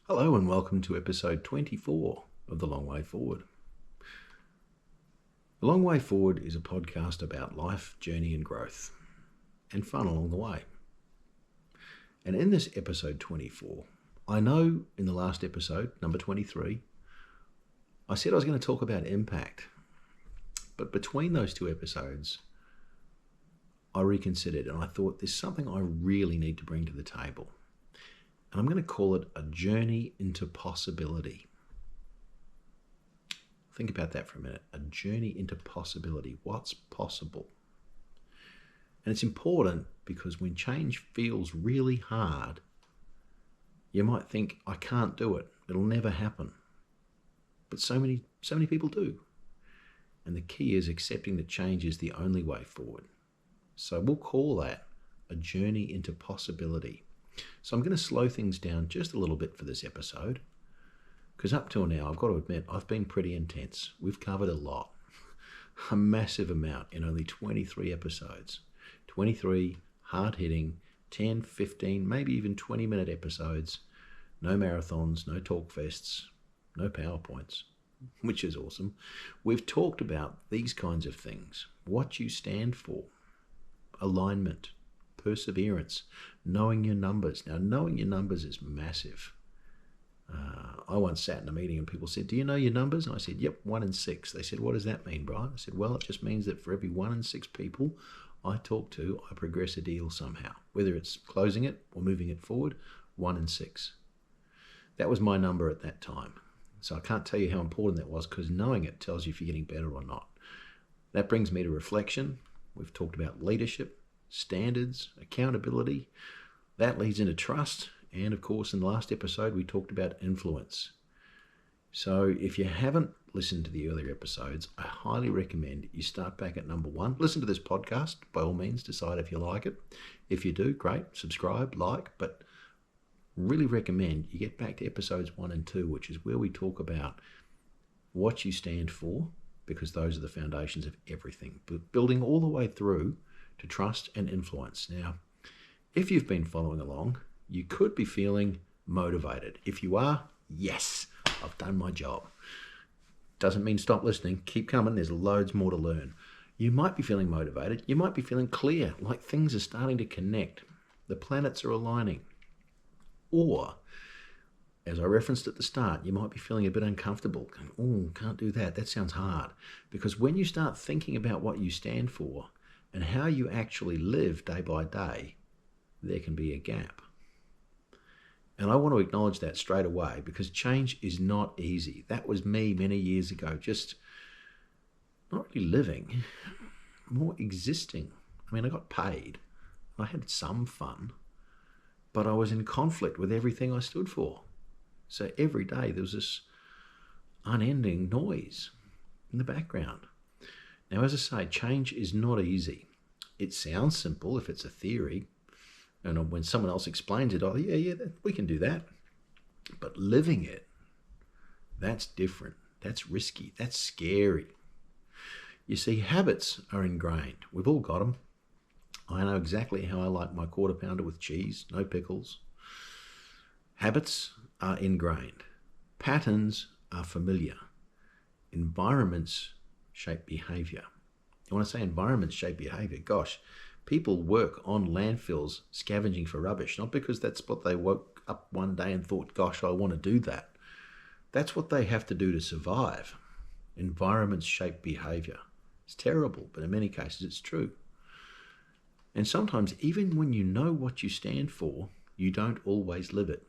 Hello and welcome to episode 24 of The Long Way Forward. The Long Way Forward is a podcast about life, journey and growth and fun along the way. And in this episode 24, I know in the last episode, number 23, I said I was going to talk about impact. But between those two episodes, I reconsidered and I thought there's something I really need to bring to the table. And I'm going to call it a journey into possibility. Think about that for a minute. A journey into possibility. What's possible? And it's important because when change feels really hard, you might think, I can't do it. It'll never happen. But so many people do. And the key is accepting that change is the only way forward. So we'll call that a journey into possibility. So I'm going to slow things down just a little bit for this episode, because up till now, I've got to admit, I've been pretty intense. We've covered a lot, a massive amount in only 23 episodes. 23 hard-hitting, 10, 15, maybe even 20-minute episodes. No marathons, no talk fests, no PowerPoints, which is awesome. We've talked about these kinds of things, what you stand for, alignment, perseverance, knowing your numbers. Now, knowing your numbers is massive. I once sat in a meeting and people said, do you know your numbers? And I said, yep, 1 in 6. They said, what does that mean, Brian? I said, well, it just means that for every 1 in 6 people I talk to, I progress a deal somehow. Whether it's closing it or moving it forward, 1 in 6. That was my number at that time. So I can't tell you how important that was, because knowing it tells you if you're getting better or not. That brings me to reflection. We've talked about leadership, standards, accountability. That leads into trust. And of course, in the last episode, we talked about influence. So if you haven't listened to the earlier episodes, I highly recommend you start back at number 1. Listen to this podcast, by all means, decide if you like it. If you do, great, subscribe, like, but really recommend you get back to episodes 1 and 2, which is where we talk about what you stand for, because those are the foundations of everything, but building all the way through to trust and influence. Now, if you've been following along, you could be feeling motivated. If you are, yes, I've done my job. Doesn't mean stop listening. Keep coming. There's loads more to learn. You might be feeling motivated. You might be feeling clear, like things are starting to connect. The planets are aligning. Or, as I referenced at the start, you might be feeling a bit uncomfortable. Oh, can't do that. That sounds hard. Because when you start thinking about what you stand for and how you actually live day by day, there can be a gap. And I want to acknowledge that straight away, because change is not easy. That was me many years ago, just not really living, more existing. I mean, I got paid. I had some fun, but I was in conflict with everything I stood for. So every day there was this unending noise in the background. Now, as I say, change is not easy. It sounds simple if it's a theory. And when someone else explains it, oh, yeah, we can do that. But living it, that's different. That's risky. That's scary. You see, habits are ingrained. We've all got them. I know exactly how I like my quarter pounder with cheese, no pickles. Habits are ingrained. Patterns are familiar. Environments shape behavior. When I say environments shape behavior, gosh, people work on landfills scavenging for rubbish, not because that's what they woke up one day and thought, gosh, I want to do that. That's what they have to do to survive. Environments shape behavior. It's terrible, but in many cases it's true. And sometimes, even when you know what you stand for, you don't always live it.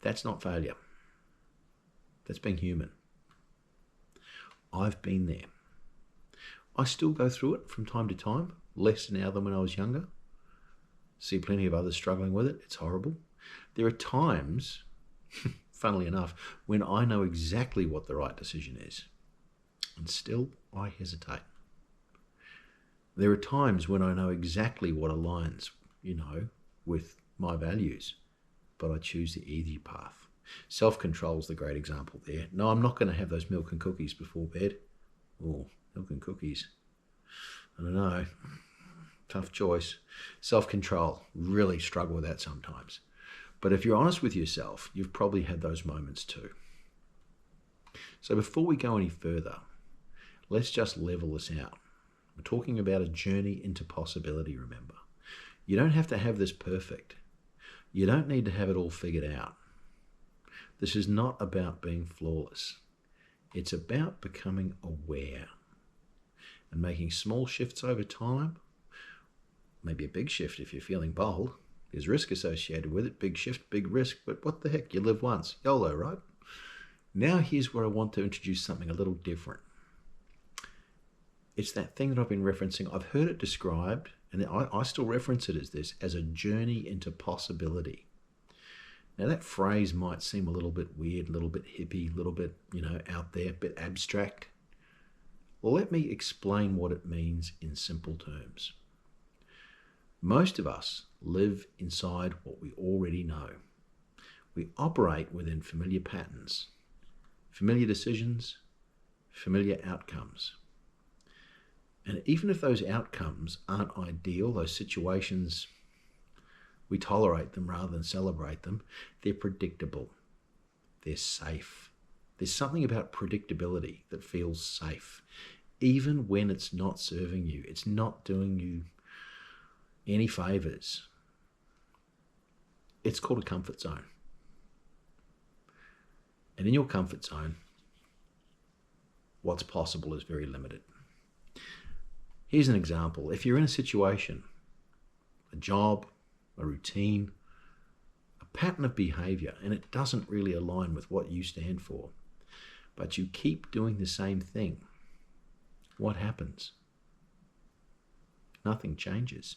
That's not failure. That's being human. I've been there. I still go through it from time to time. Less now than when I was younger. See plenty of others struggling with it. It's horrible. There are times, funnily enough, when I know exactly what the right decision is, and still I hesitate. There are times when I know exactly what aligns, with my values, but I choose the easy path. Self-control is the great example there. No, I'm not going to have those milk and cookies before bed. Oh, milk and cookies. I don't know. Tough choice. Self-control. Really struggle with that sometimes. But if you're honest with yourself, you've probably had those moments too. So before we go any further, let's just level this out. We're talking about a journey into possibility, remember. You don't have to have this perfect. You don't need to have it all figured out. This is not about being flawless. It's about becoming aware and making small shifts over time. Maybe a big shift if you're feeling bold. There's risk associated with it. Big shift, big risk, but what the heck? You live once. YOLO, right? Now here's where I want to introduce something a little different. It's that thing that I've been referencing. I've heard it described, and I still reference it as this, as a journey into possibility. Now that phrase might seem a little bit weird, a little bit hippie, a little bit, out there, a bit abstract. Well, let me explain what it means in simple terms. Most of us live inside what we already know. We operate within familiar patterns, familiar decisions, familiar outcomes. And even if those outcomes aren't ideal, those situations, we tolerate them rather than celebrate them, they're predictable. They're safe. There's something about predictability that feels safe, even when it's not serving you. It's not doing you any favors. It's called a comfort zone. And in your comfort zone, what's possible is very limited. Here's an example. If you're in a situation, a job, a routine, a pattern of behavior, and it doesn't really align with what you stand for, but you keep doing the same thing, what happens? Nothing changes.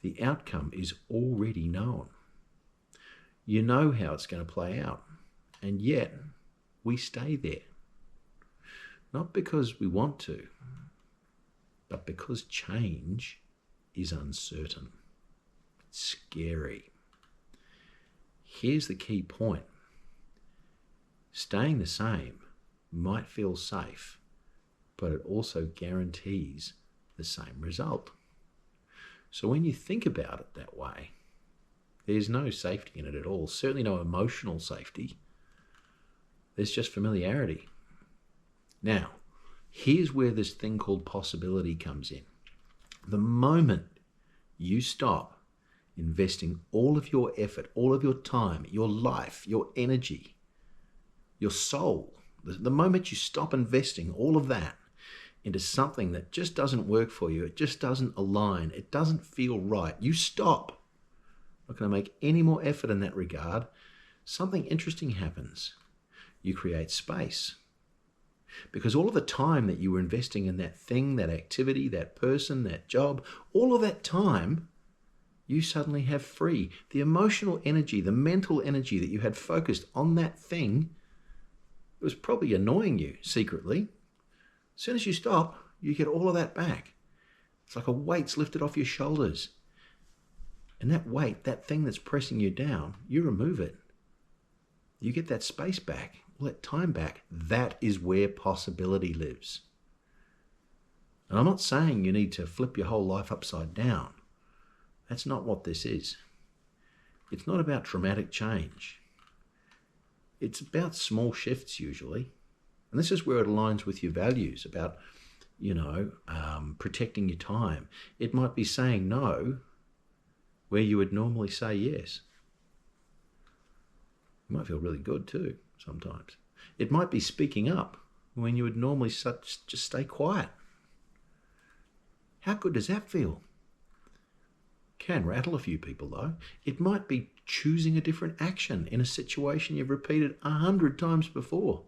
The outcome is already known. You know how it's going to play out, and yet we stay there. Not because we want to, but because change is uncertain. It's scary. Here's the key point. Staying the same might feel safe, but it also guarantees the same result. So when you think about it that way, there's no safety in it at all. Certainly no emotional safety. There's just familiarity. Now, here's where this thing called possibility comes in. The moment you stop investing all of your effort, all of your time, your life, your energy, your soul, the moment you stop investing all of that into something that just doesn't work for you, it just doesn't align, it doesn't feel right, you stop. Not going to make any more effort in that regard. Something interesting happens. You create space. Because all of the time that you were investing in that thing, that activity, that person, that job, all of that time, you suddenly have free. The emotional energy, the mental energy that you had focused on that thing, it was probably annoying you secretly. As soon as you stop, you get all of that back. It's like a weight's lifted off your shoulders. And that weight, that thing that's pressing you down, you remove it. You get that space back, all that time back. That is where possibility lives. And I'm not saying you need to flip your whole life upside down. That's not what this is. It's not about dramatic change. It's about small shifts usually. And this is where it aligns with your values about, protecting your time. It might be saying no where you would normally say yes. You might feel really good too sometimes. It might be speaking up when you would normally just stay quiet. How good does that feel? Can rattle a few people though. It might be choosing a different action in a situation you've repeated 100 times before.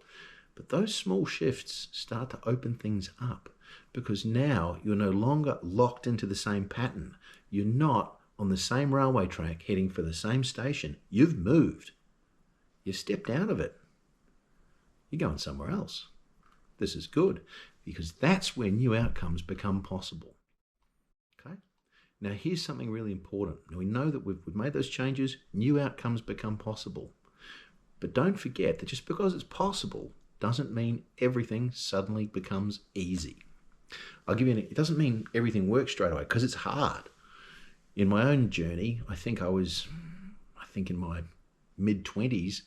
But those small shifts start to open things up because now you're no longer locked into the same pattern. You're not on the same railway track heading for the same station. You've moved. You've stepped out of it. You're going somewhere else. This is good because that's where new outcomes become possible. Okay? Now here's something really important. Now we know that we've made those changes, new outcomes become possible. But don't forget that just because it's possible doesn't mean everything suddenly becomes easy. It doesn't mean everything works straight away because it's hard. In my own journey, I think I think in my mid-20s,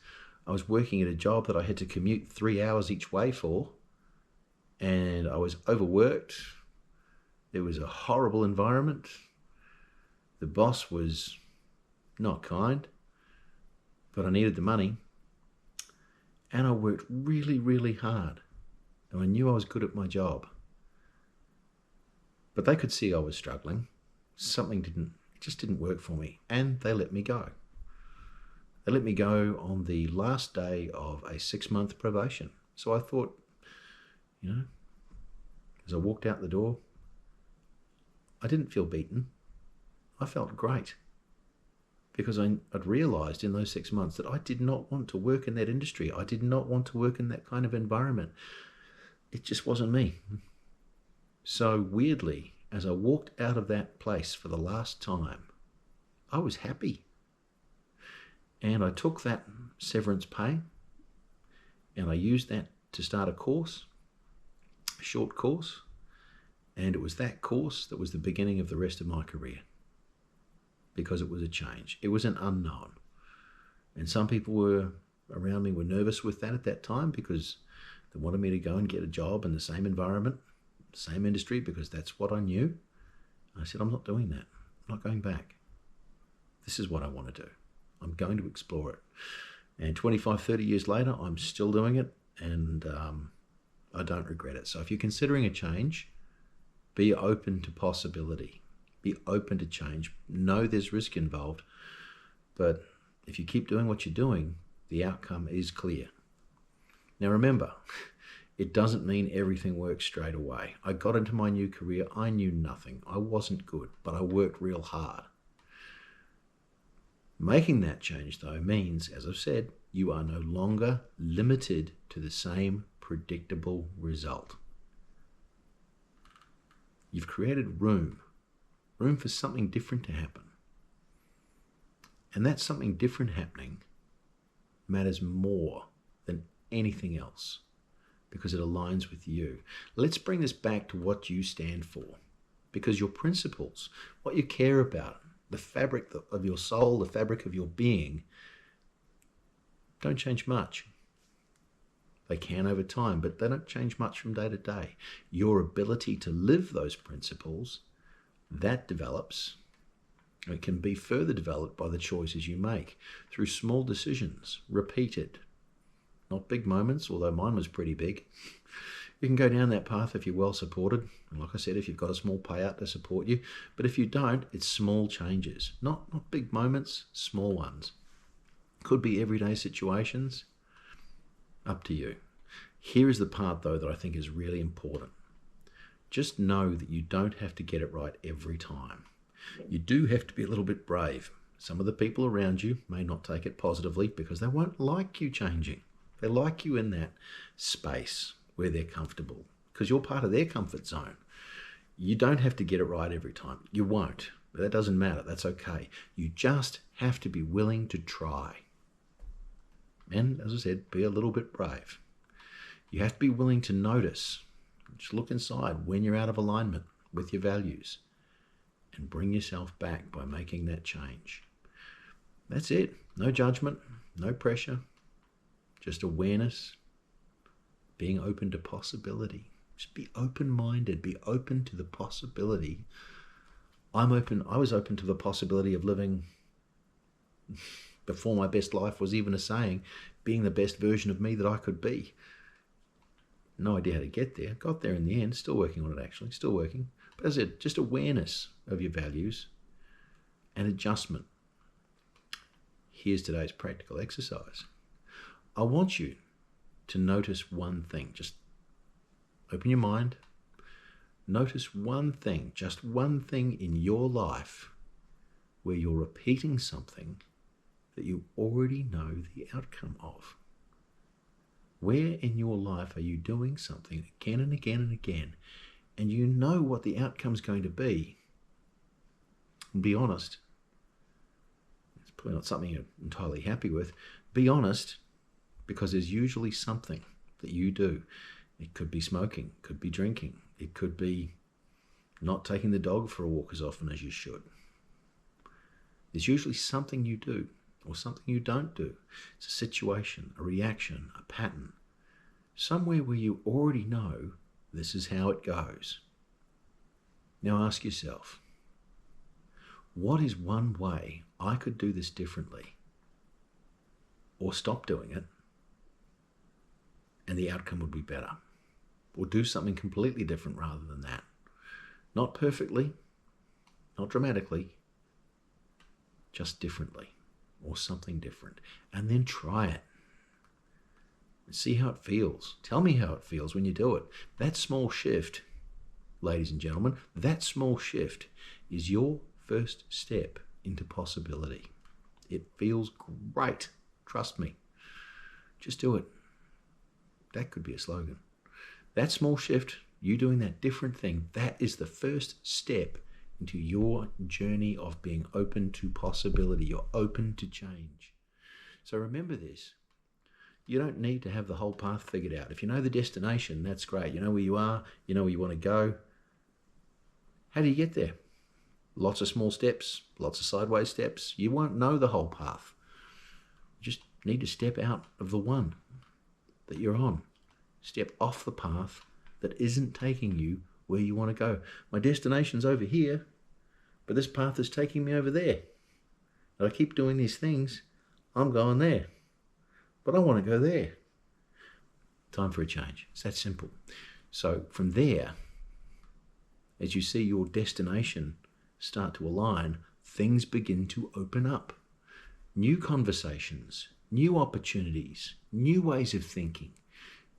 I was working at a job that I had to commute 3 hours each way for, and I was overworked. It was a horrible environment. The boss was not kind, but I needed the money. And I worked really, really hard. And I knew I was good at my job. But they could see I was struggling. It just didn't work for me. And they let me go. They let me go on the last day of a 6-month probation. So I thought, as I walked out the door, I didn't feel beaten. I felt great. Because I'd realised in those 6 months that I did not want to work in that industry. I did not want to work in that kind of environment. It just wasn't me. So weirdly, as I walked out of that place for the last time, I was happy. And I took that severance pay and I used that to start a course, a short course. And it was that course that was the beginning of the rest of my career. Because it was a change. It was an unknown. And some people around me were nervous with that at that time because they wanted me to go and get a job in the same environment, same industry, because that's what I knew. I said, I'm not doing that. I'm not going back. This is what I want to do. I'm going to explore it. And 25, 30 years later, I'm still doing it, and I don't regret it. So if you're considering a change, be open to possibility. Be open to change. Know there's risk involved, but if you keep doing what you're doing, the outcome is clear. Now remember, it doesn't mean everything works straight away. I got into my new career, I knew nothing. I wasn't good, but I worked real hard. Making that change, though, means, as I've said, you are no longer limited to the same predictable result. You've created room for something different to happen. And that something different happening matters more than anything else because it aligns with you. Let's bring this back to what you stand for, because your principles, what you care about, the fabric of your soul, the fabric of your being, don't change much. They can over time, but they don't change much from day to day. Your ability to live those principles, that develops. It can be further developed by the choices you make through small decisions, repeated. Not big moments, although mine was pretty big. You can go down that path if you're well supported. And like I said, if you've got a small payout to support you. But if you don't, it's small changes. Not big moments, small ones. Could be everyday situations. Up to you. Here is the part, though, that I think is really important. Just know that you don't have to get it right every time. You do have to be a little bit brave. Some of the people around you may not take it positively because they won't like you changing. They like you in that space where they're comfortable because you're part of their comfort zone. You don't have to get it right every time. You won't. But that doesn't matter. That's okay. You just have to be willing to try. And as I said, be a little bit brave. You have to be willing to notice. Just look inside when you're out of alignment with your values and bring yourself back by making that change. That's it. No judgment, no pressure, just awareness, being open to possibility. Just be open-minded, be open to the possibility. I was open to the possibility of living before my best life was even a saying, being the best version of me that I could be. No idea how to get there. Got there in the end. Still working on it, actually. Still working. But as I said, just awareness of your values and adjustment. Here's today's practical exercise. I want you to notice one thing. Just open your mind. Notice one thing, just one thing in your life where you're repeating something that you already know the outcome of. Where in your life are you doing something again and again and again, and you know what the outcome's going to be? And be honest. It's probably not something you're entirely happy with. Be honest, because there's usually something that you do. It could be smoking, it could be drinking, it could be not taking the dog for a walk as often as you should. There's usually something you do, or something you don't do. It's a situation, a reaction, a pattern, somewhere where you already know this is how it goes. Now ask yourself, what is one way I could do this differently, or stop doing it, and the outcome would be better? Or do something completely different rather than that. Not perfectly, not dramatically, just differently, or something different. And then try it. See how it feels. Tell me how it feels when you do it. That small shift, ladies and gentlemen, that small shift is your first step into possibility. It feels great. Trust me. Just do it. That could be a slogan. That small shift, you doing that different thing, that is the first step into your journey of being open to possibility. You're open to change. So remember this. You don't need to have the whole path figured out. If you know the destination, that's great. You know where you are. You know where you want to go. How do you get there? Lots of small steps, lots of sideways steps. You won't know the whole path. You just need to step out of the one that you're on. Step off the path that isn't taking you where you want to go. My destination's over here, but this path is taking me over there. And I keep doing these things, I'm going there. But I want to go there. Time for a change. It's that simple. So from there, as you see your destination start to align, things begin to open up. New conversations, new opportunities, new ways of thinking,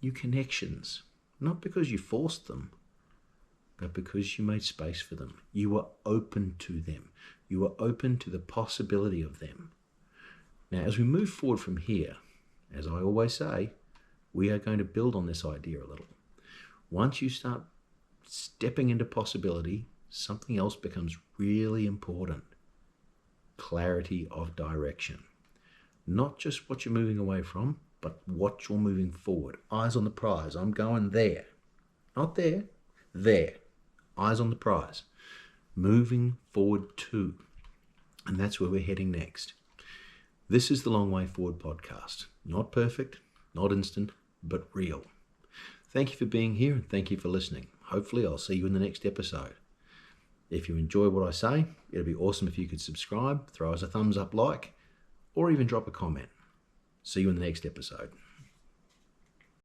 new connections, not because you forced them, but because you made space for them. You were open to them. You were open to the possibility of them. Now, as we move forward from here, as I always say, we are going to build on this idea a little. Once you start stepping into possibility, something else becomes really important. Clarity of direction. Not just what you're moving away from, but what you're moving forward. Eyes on the prize. I'm going there. Not there. There. Eyes on the prize. Moving forward to. And that's where we're heading next. This is the Long Way Forward podcast. Not perfect, not instant, but real. Thank you for being here and thank you for listening. Hopefully I'll see you in the next episode. If you enjoy what I say, it'd be awesome if you could subscribe, throw us a thumbs up like, or even drop a comment. See you in the next episode.